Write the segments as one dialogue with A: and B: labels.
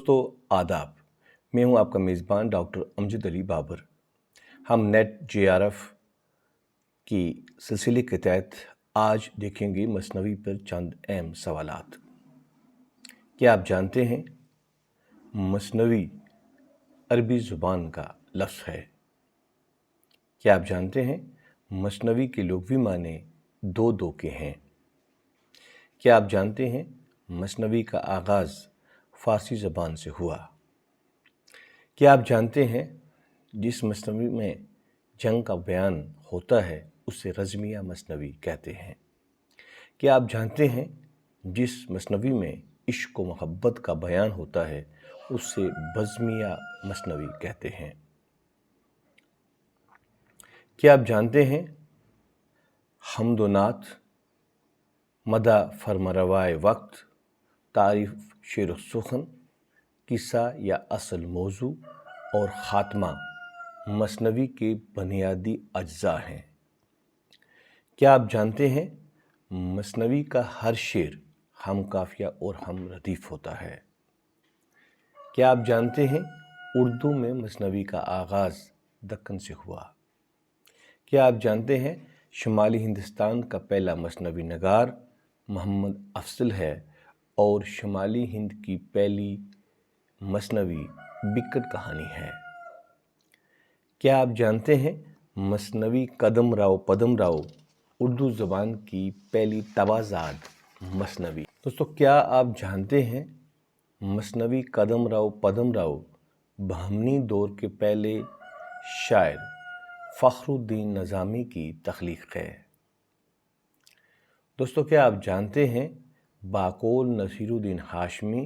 A: दोस्तों आदाब। मैं हूं आपका मेज़बान डॉक्टर अमजद अली बाबर। हम नेट JRF की सिलसिले के तहत आज देखेंगे मसनवी पर चंद अहम सवालात। क्या आप जानते हैं मसनवी अरबी ज़ुबान का लफ्ज़ है? क्या आप जानते हैं मसनवी के लुग़वी माने दो के हैं? क्या आप जानते हैं मसनवी का आगाज़ फ़ारसी ज़बान से हुआ? क्या आप जानते हैं जिस मसनवी में जंग का बयान होता है उसे रज़मिया मसनवी कहते हैं? क्या आप जानते हैं जिस मसनवी में इश्क व मोहब्बत का बयान होता है उसे बज़मिया मसनवी कहते हैं? क्या आप जानते हैं हम्द व नात, मदा फरमरवाए वक्त, तारीफ़ शेर व सुखन, किस्सा या असल मौजू और ख़ात्मा मसनवी के बुनियादी अज्जा हैं? क्या आप जानते हैं मसनवी का हर शेर हम काफ़िया और हम रदीफ़ होता है? क्या आप जानते हैं उर्दू में मसनवी का आगाज़ दक्कन से हुआ? क्या आप जानते हैं शुमाली हिंदुस्तान का पहला मसनवी नगार मोहम्मद अफज़ल है और शुमाली हिंद की पहली मसनवी बिक्कट कहानी है? क्या आप जानते हैं मसनवी कदम राव पदम राव उर्दू ज़बान की पहली तवाज़ाद मसनवी? दोस्तों, क्या आप जानते हैं मसनवी कदम राव पदम राव बहमनी दौर के पहले शायर फ़खरुद्दीन निज़ामी की तख्लीक़ है? दोस्तों, क्या आप जानते हैं बाक़ौल नसीरुद्दीन हाशमी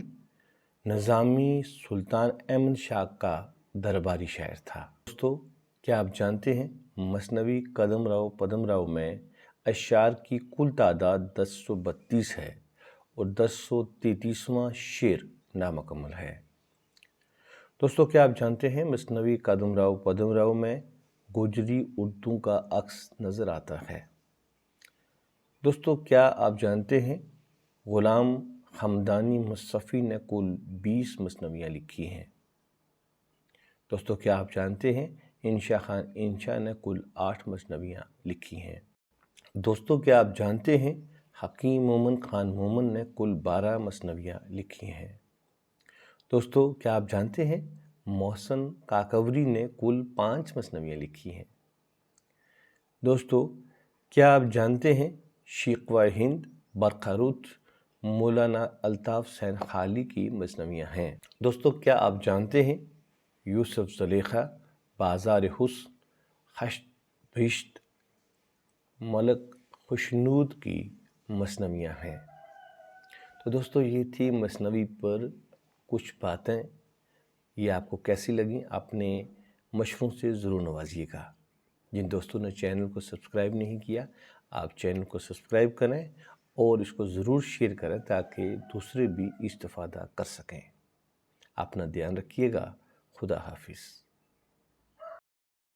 A: निज़ामी सुल्तान अहमद शाह का दरबारी शायर था? दोस्तों, क्या आप जानते हैं मसनवी कदम राव पदम राव में अशआर की कुल तादाद 1032 है और 1033वां शेर नामुकम्मल है? दोस्तों, क्या आप जानते हैं मसनवी कदम राव पदम राव में गोजरी उर्दू का अक्स नज़र आता है? दोस्तों, क्या आप जानते हैं ग़ुलाम हमदानी मुस्तफ़ी ने कुल 20 मसनवियाँ लिखी हैं? दोस्तों, क्या आप जानते हैं इंशा खान इंशा ने कुल 8 मसनवियाँ लिखी हैं? दोस्तों, क्या आप जानते हैं हकीम मोमन खान मोमन ने कुल 12 मसनवियाँ लिखी हैं? दोस्तों, क्या आप जानते हैं मोहसन काकवरी ने कुल 5 मसनवियाँ लिखी हैं? दोस्तों, क्या आप जानते हैं शिकवा हिंद, बरखरुत, मौलाना अल्ताफ़ सैन खाली की मसनवियाँ हैं? दोस्तों, क्या आप जानते हैं यूसुफ ज़ुलेखा, बाज़ार हुस्न, हश्त बिश्त, मलक खुशनूद की मसनवियाँ हैं? तो दोस्तों, ये थी मसनवी पर कुछ बातें। ये आपको कैसी लगी अपने मशवरों से ज़रूर नवाजिएगा। जिन दोस्तों ने चैनल को सब्सक्राइब नहीं किया, आप चैनल को सब्सक्राइब करें और इसको ज़रूर शेयर करें ताकि दूसरे भी इस्तेफ़ादा कर सकें। अपना ध्यान रखिएगा। खुदा हाफिज़।